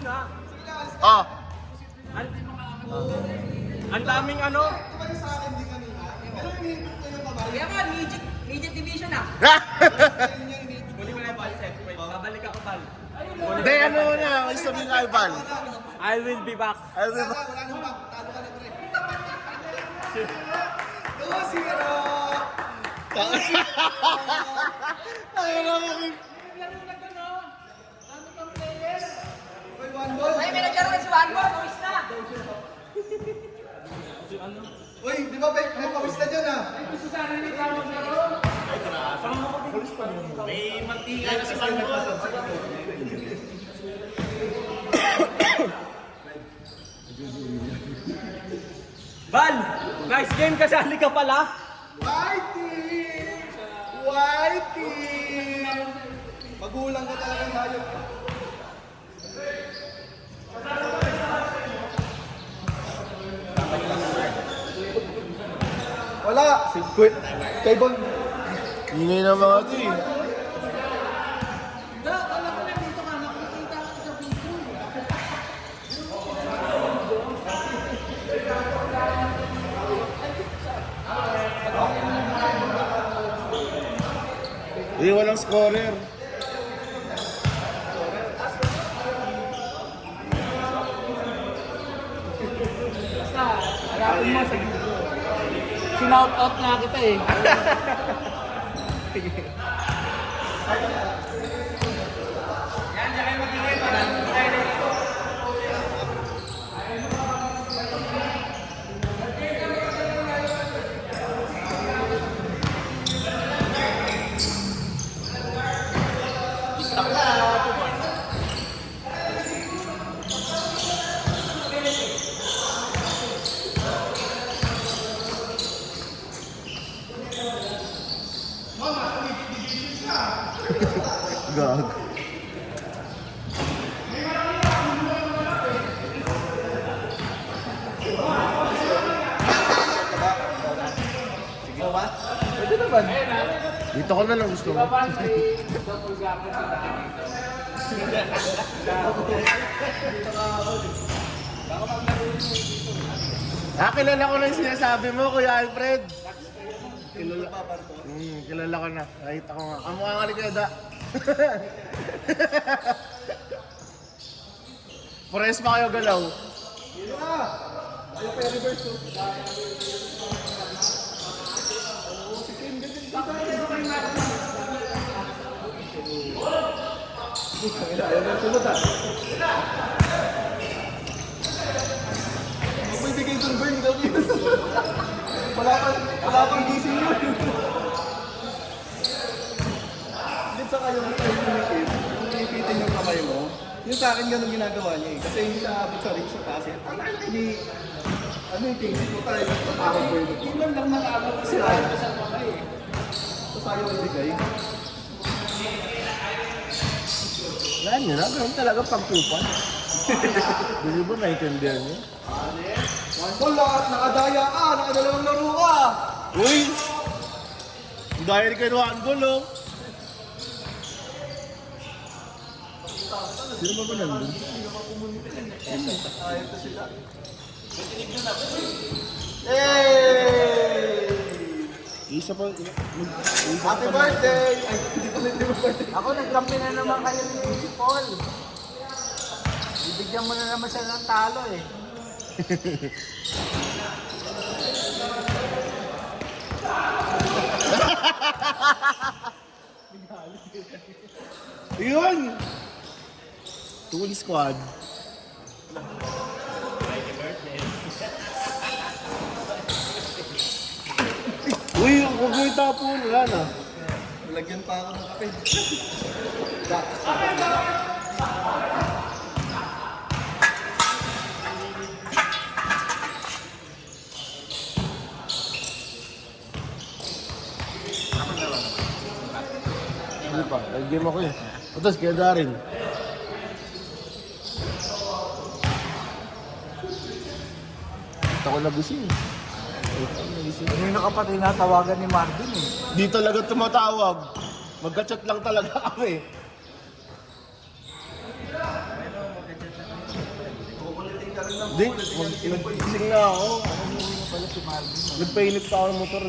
na. Oh. Ang daming ano. Kaya ka, midget division ah. Huli mo na yung ball, Seth. Wait, babalik ako, ball. Hindi, ano na, may sabihin nga Ivan. I will be back. Ano ba? Wala nang back. Talo ka na pre. 2-0. Ay, naman. Ay, may naglaro na si Wanbo. Pawis na. Uy, di ba may pawis na dyan ah? May mantika na si Ball. Bal! Nice game, kasali ka pala. Whitey! Whitey! Magulang ka talagang hayop. Wala! Si Quit. Kay Bon. Ingay na mga ito eh. Walang scorer. Harapin mo sa sinout out nga kita eh. Gag. Ikaw ba? Pwede naman. Dito ko na lang gusto mo. Kilala ko na yung sinasabi mo, Kuya Alfred. Kilala ko na. Kahit ako nga. Kamukha nga ni Kuya Da. Pares pa kayo galaw. Yun na! Ayaw pa yung reverse oh. Ayaw na sunod ah. Huwag mo ibigay itong burn, gawin. Wala pang gising yun. Dito sa kayo pinipitin yung kamay mo. Yung sa akin ganun ginagawa niya eh. Kasi hindi siya abot sa ring shot kasi. Ano yung king mo tayo nagpapakang burn. Ilan lang nakaabot kasi ayaw ko sa kamay eh. Tapos ayaw ibigay. Wala nyo na, ganun talaga pagpupan. Hindi ba naiintindihan nyo? Wala, nakadaya ka, nakadalawang laro ka. Uy! Dahil kay Juan Golo. Sino ba ba nandun? Ayaw ko sila. Hey! Isa pa. Happy birthday! Ay, hindi pala hindi mo birthday. Ako, nagkampi na naman kayo ni Paul. Bibigyan mo na naman siya ng talo eh. Yun! Tool squad. Uy, huwag mo itapon. Wala na. Nalagyan pa ako ng kape. Hindi pa. Nag-game ako eh. Tapos kaya Darin. Ito ko nagising. Ano yung nakapatay na tawagan ni Marvin eh. Di talaga tumatawag. Magka-chat lang talaga kami. Hindi, nag-gising na ako. Nagpainit pa ako ng motor.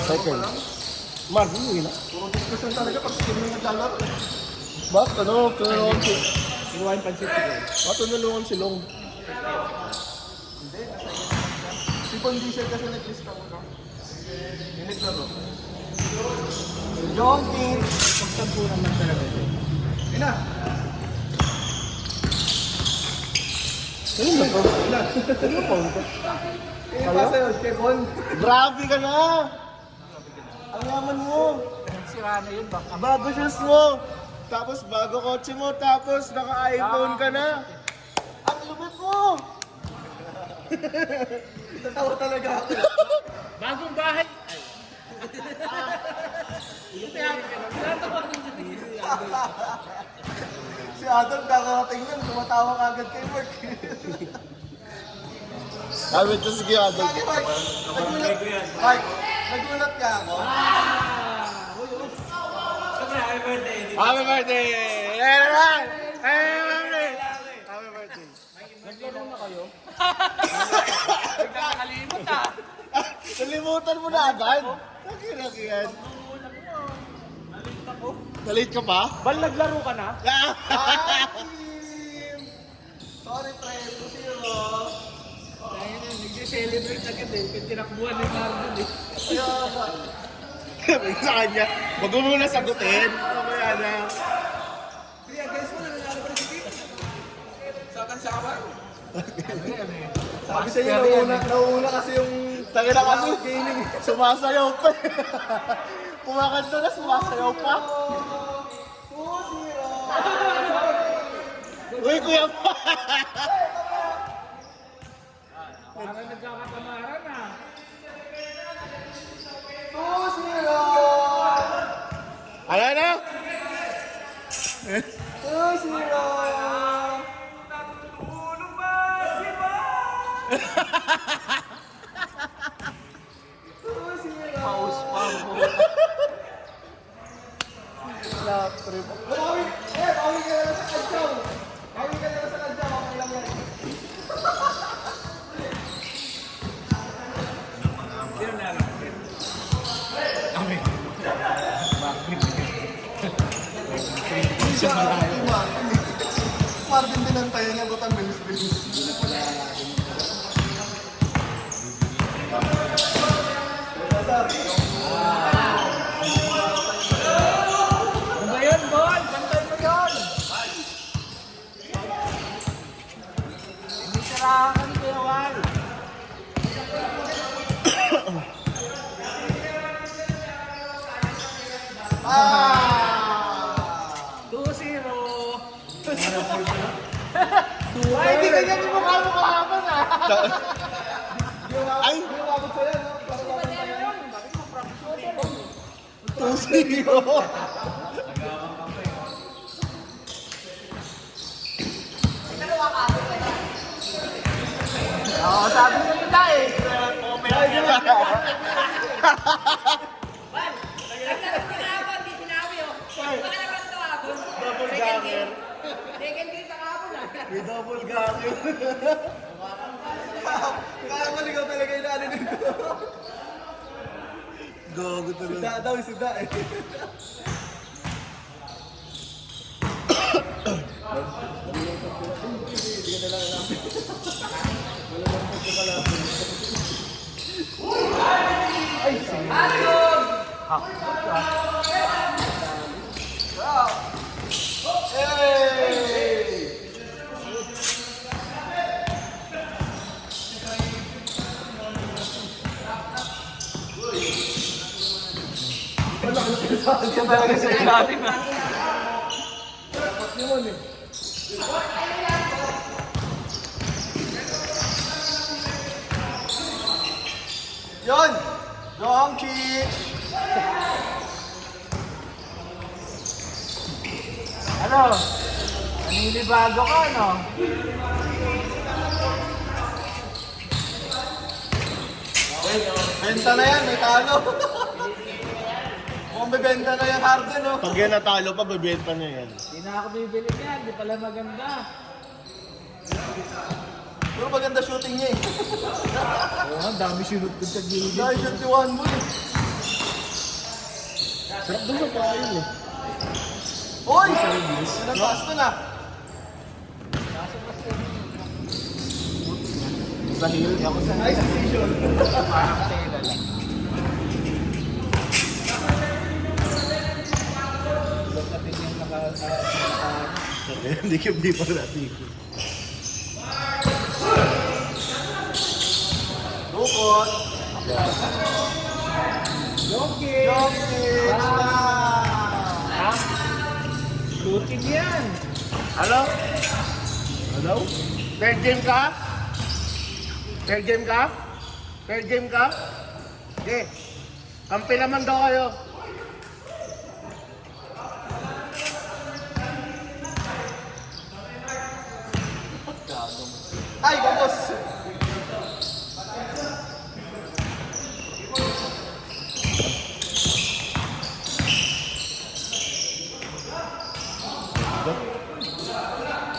Second. Marvin, yun na. Puro diskusyon talaga pag skin mo naglalaro. Bakit ano? Tinulungan si... Inuwain pansit siguro. Bakit tinulungan si Long? Si Von Diesel kasi nag-lista ko, no? Yung naglaro. John King. Pagsampu naman talaga ito. Ayun na! Ayun na to. Ayun na po. Eh, pa sa'yo, kay Von. Grabe ka na! Ang yaman mo! Sira na yun, baka. Bago shoes mo! Tapos bago kotse mo, tapos naka-iPhone ka na! Ang lupit mo! Tatawa talaga ako. Bagong bahay. Si Adam kakarating nun, tumatawa ka agad kay Mark. Sabi ito si Giyado. Bakit, Mark? Nagulat, Mark, nagulat ka ako. Happy birthday! Happy birthday! Happy birthday! Happy birthday! Naglaro na kayo? Nagkakalimot ah. Nalimutan mo na agad? Nakiraki yan. Nalate ka pa? Bal, naglaro ka na? Ah, team! Sorry, pre, 2-0. Dahil na, nag-celebrate agad eh. Kung tinakbuhan ni Marvin eh. Sabi sa kanya, wag mo muna sagutin. Mamaya na. Kaya guys mo, nangyari pa rin si Kim. Sabi sa inyo, nauuna kasi yung Tangin na kasi. gaming. Sumasayaw pa. Kumakanta na, sumasayaw pa. 2-0. Uy, kuya pa. Parang nagkakatamaran ah. 2-0. Ano na? 2-0. Paus pa mo. Lap trip. Bawi ka na lang sa kadyaw. Bawi ka na lang sa kadyaw. Okay lang yan. Sino na lang? Kami. Marvin din ang tayo niya, buta bilis-bilis. Ano ba yun, Bol? Pantay mo yun! Hindi sirahan ka ni Kuya Wal. Ah! 2-0. Ay, hindi ganyan yung mukha mo kahapon ah. Ay! Hindi umabot sa'yo, no? Parang Tusino. Oo, sabi na nila eh. Double ganger. May double ganger. Kaya maligaw talaga yung ano nito. Gago talaga. Suda daw, suda eh. Siya talaga sa ilalim ah. Yun! Donkey! Ano? Naninibago ka, no? Benta na yan, may talo. bebenta na yung Harden, no? Pag yan natalo pa, bebenta niya yan. Hindi na ako bibili niyan, di pala maganda. Pero maganda shooting niya eh. Oo, ang dami sinut ko sa gilid. Dahil shot si Juan Boy. Sarap doon sa pain eh. Hoy! Nalapas ko na. Sa hill, ako sa Nice decision. parang tela lang. Iba pa din yung Hindi ka di pa natin. Dukot. Jokic! Jokic na. Ha? Shooting yan! Hello? Hello? Third game ka? Third game ka? Third game ka? Okay. Kampi naman daw kayo. Ay, babos.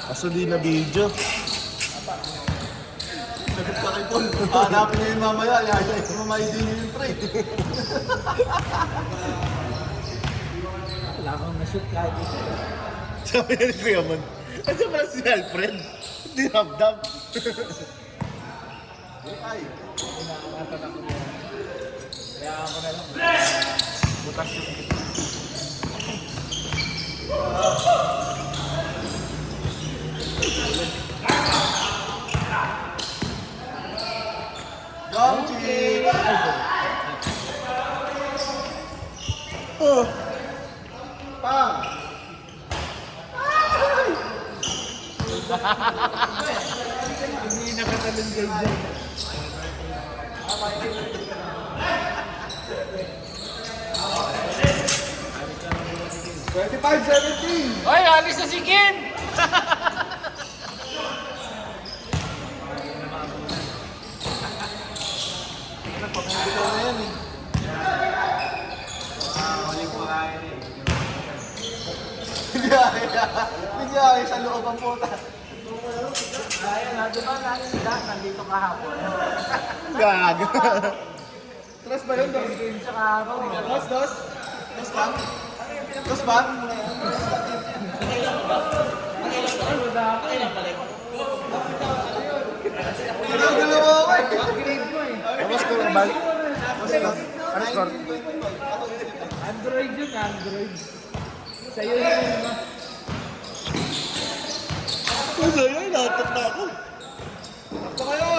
Kaso di na video. Sagot pa kay Paul. Hanapin niyo yun mamaya. Mamaya din niyo yung trade. Wala akong na-shoot kahit ito. Sabi niya ni Kuya Man, nandiyan pala si Alfred. Di ramdam. Ay. Inaangatan ako niya. Kaya ako na lang. Butas yung Jokic. Oh. Pang. Hindi nakatalong dyan. 25-17. Hoy, alis na si Kim! Ikaw na yan eh. Hindi ay sa loob ang puta. Ayun na, di ba nandito kahapon? Gag. Tres ba yun, Dos? Game siya kahapon. Dos, Dos? Dos ba? Dos ba? Dalawa ako eh. Grade mo eh. Ano score ba? Ano score? Android yun, Android. Sa'yo yun, di ba? Ano yun? Natok na ako. Takto kayo!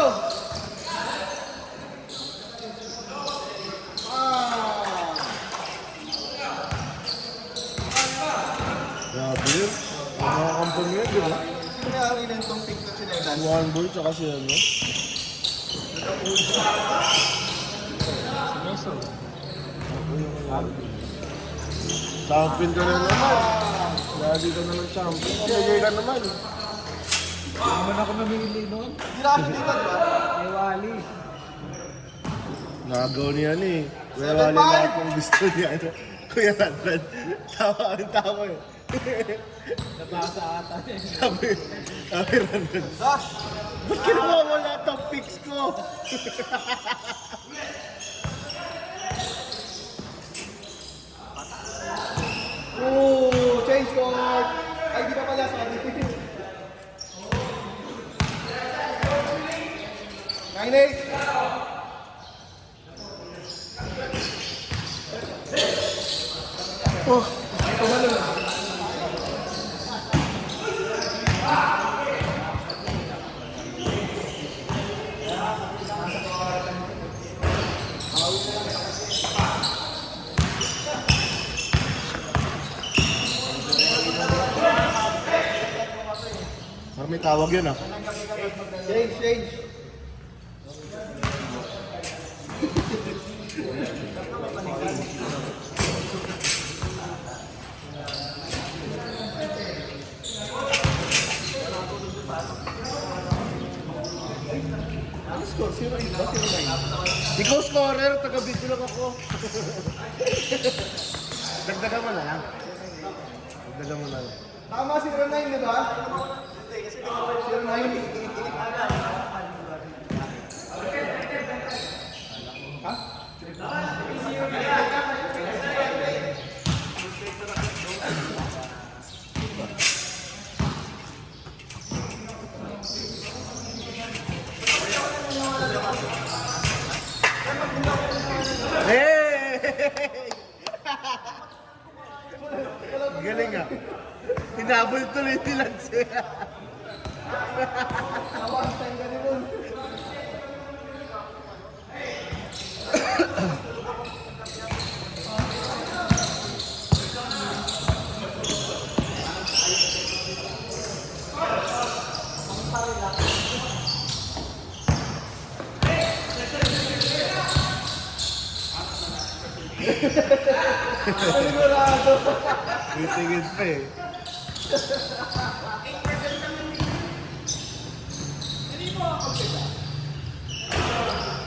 Grabe yun. Mga kampon yun, di ba? Sino may-ari na itong pink na chinelas? One boy, tsaka si ano. Champion ka na naman. Lagi ka na ng champion. Kamigay ka naman. Hindi naman ako namili noon. Hindi na kami dito, di ba? May wali. Nagaw niya ni. Kuya 7-5. Wally lahat ng gusto niya. Ano? Kuya Radman. Tawa ang tawa eh. Nabasa ata eh. Sabi Radman. Dos! Ba't kinuha mo lahat ng pics ko? Ooh, change court! Ay, di pa pala sa akin. 9-8. Parang may tawag yun ah. Change, change. Ano score? 0-8 ba? 0-9? Ikaw scorer, taga-video lang ako. Dagdagan mo na lang. Dagdagan mo na lang. Tama si 09, di ba? Si 09. Hey! Galing ah. Hinabol tuloy ni Lance. Awan, time ka naman. Sigurado. Tingin pa eh.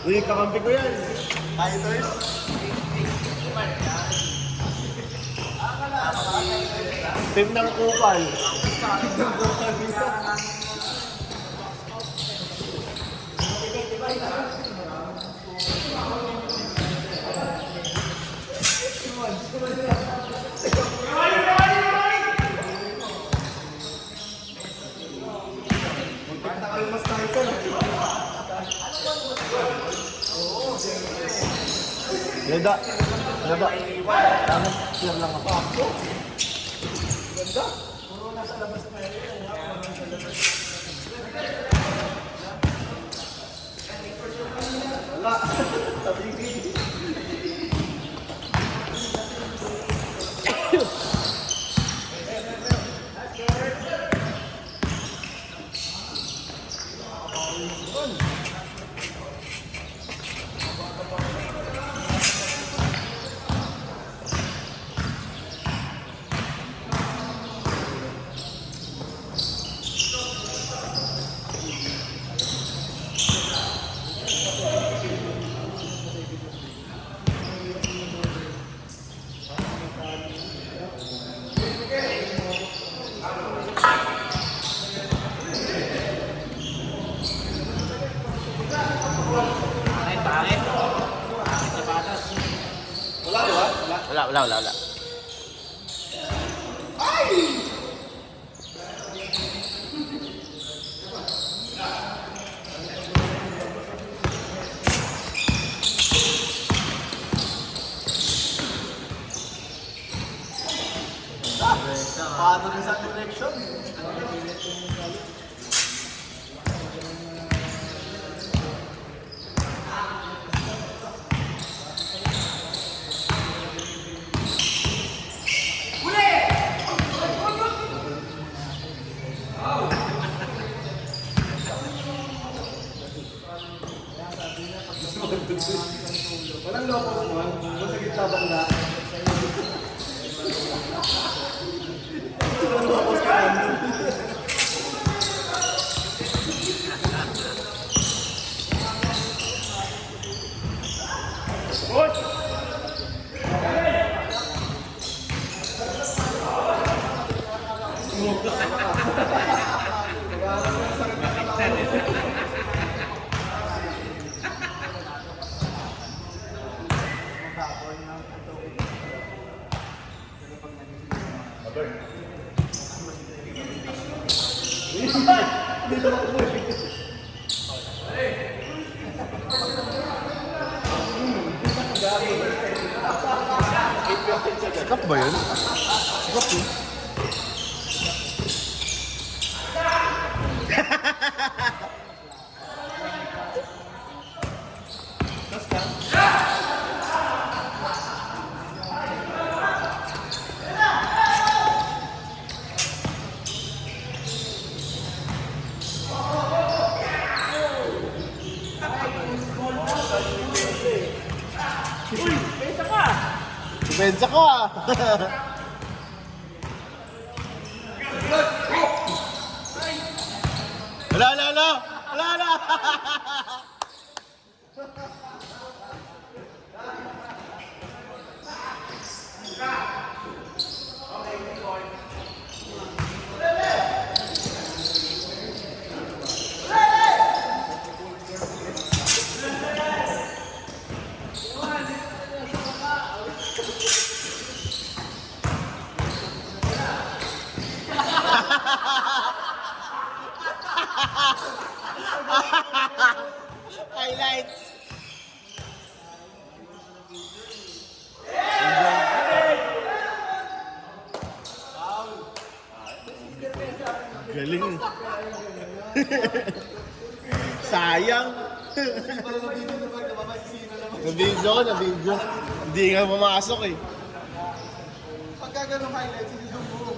Uy, kakampi ko yan. Fighters. Team ng kupal. Nakakalmas tayo sir. Leda. Leda. Tama, share lang ako. Ganda. Wala. Tabigil. Wala. Paano rin sa direction? Walang loko naman. Nasa gitna banda. Walang loko sa kanan. Dito ako po eh. Sikap ba yun? Sikap yun. Bensa ko ah! Wala! Galing. Sayang. Para na video naman, namasisina naman. Na-video. Hindi nga pumasok eh. Pagka ganun highlights, hindi zoom mo.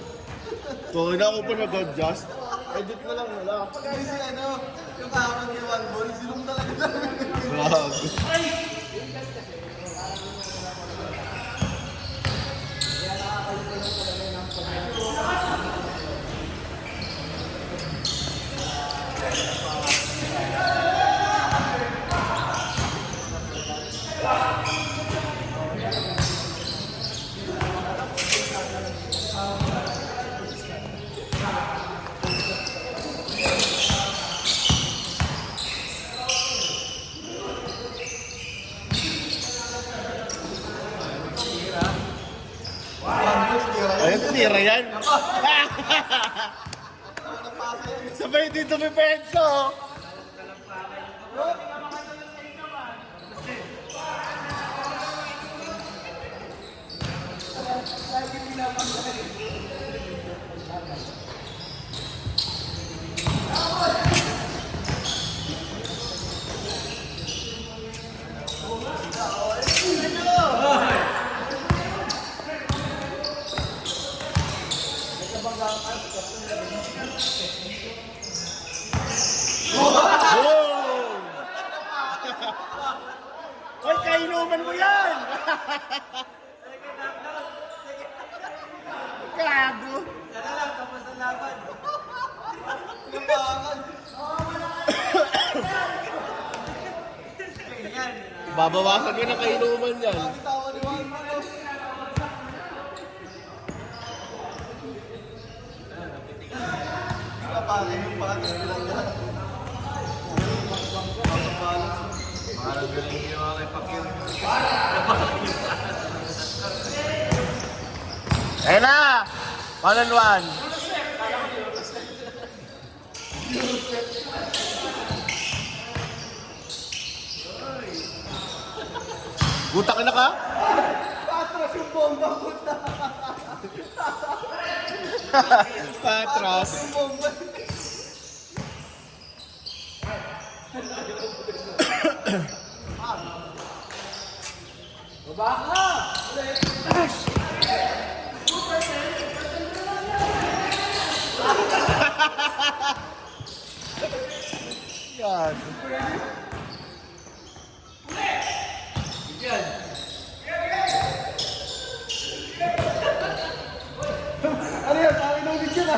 So, na ako pa nag-adjust. Edit na lang wala. Pagka si ano, yung kahaman ni One Ball, silong talaga namin. Grabe. Ayun, tira yan. Sabay dito may penso. Hoy, kainuman mo yan! Gago! Babawasan ko ng kainuman yan. Tawa ni One Ball. Hindi ka pala yung patas bilang yan. Parang galing ginawa kay Pacquiao. Ayun na! 1-on-1. Butak na ka? Patras yung bomba puta. Patras. Yung bomba. God. Ano yan? Akin ang video na.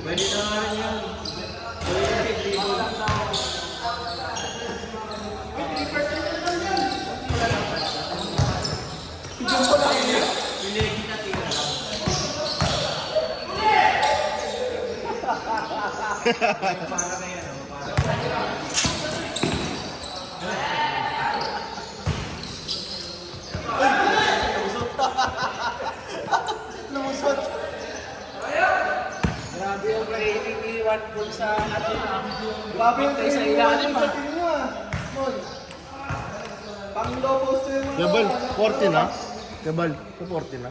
Pwede na nga rin yan. Lumusot. Grabe yung rating ni One Ball sa atin. Grabe yung Sa ilalim sa tingin mo ah. Mon. Pang low post yung mga. Kebal, 40 na? Kebal, 40 na?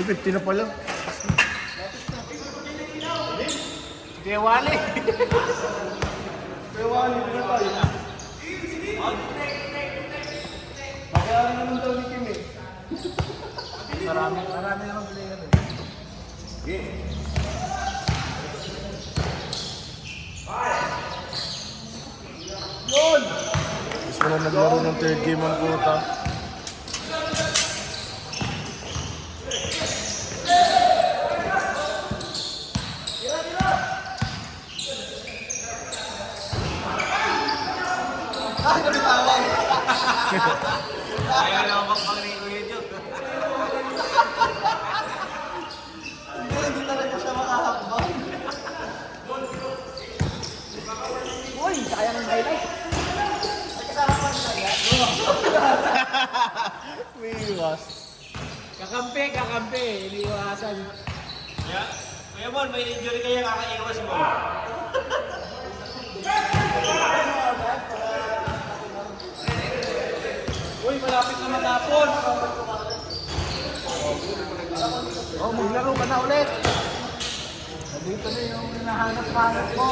Uy, 50 na pala. Sige, Wally. Kaya wali na tayo. Bayaran naman daw ni Kim eh. Marami naman player. Yun! Gusto na naglaro ng third game ang puta. Ah, nabitawag! Ayaw na ako pang-ringo yun yun. Hindi talaga siya makahakbang. Uy, sayang ang highlight. Kasama pa siya. kakampi, iniiwasan. Kuya Mon, may injury kaya kakaiwas mo. Uy, malapit na matapos. Oh, maglaro ka na ulit. Nandito na yung hinahanap-hanap mo.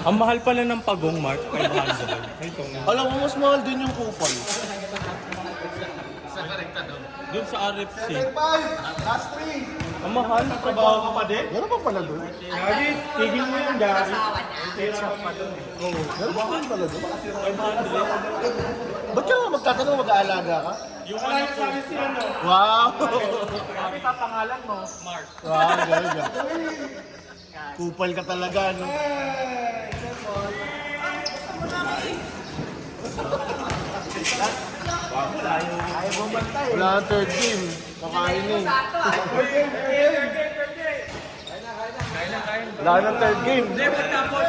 Ang mahal pala ng pagong, Mark. 500. Ito nga. Alam mo, mas mahal din yung kupon. Doon sa RFC. Level 5, last 3. Ang mahal. Trabaho ka pa din? Meron pa pala doon? Gagi, tigil mo yan, Gagi. Meron pa pala doon? Ba't ka magtatanong mag-aalaga ka? Yung ano po. Wow! Sabi pa pangalan mo. Mark. Wow, ganda. Kupal ka talaga, no? Wala ang third game. Kakain eh. Wala nang third game. Hindi, pagtapos.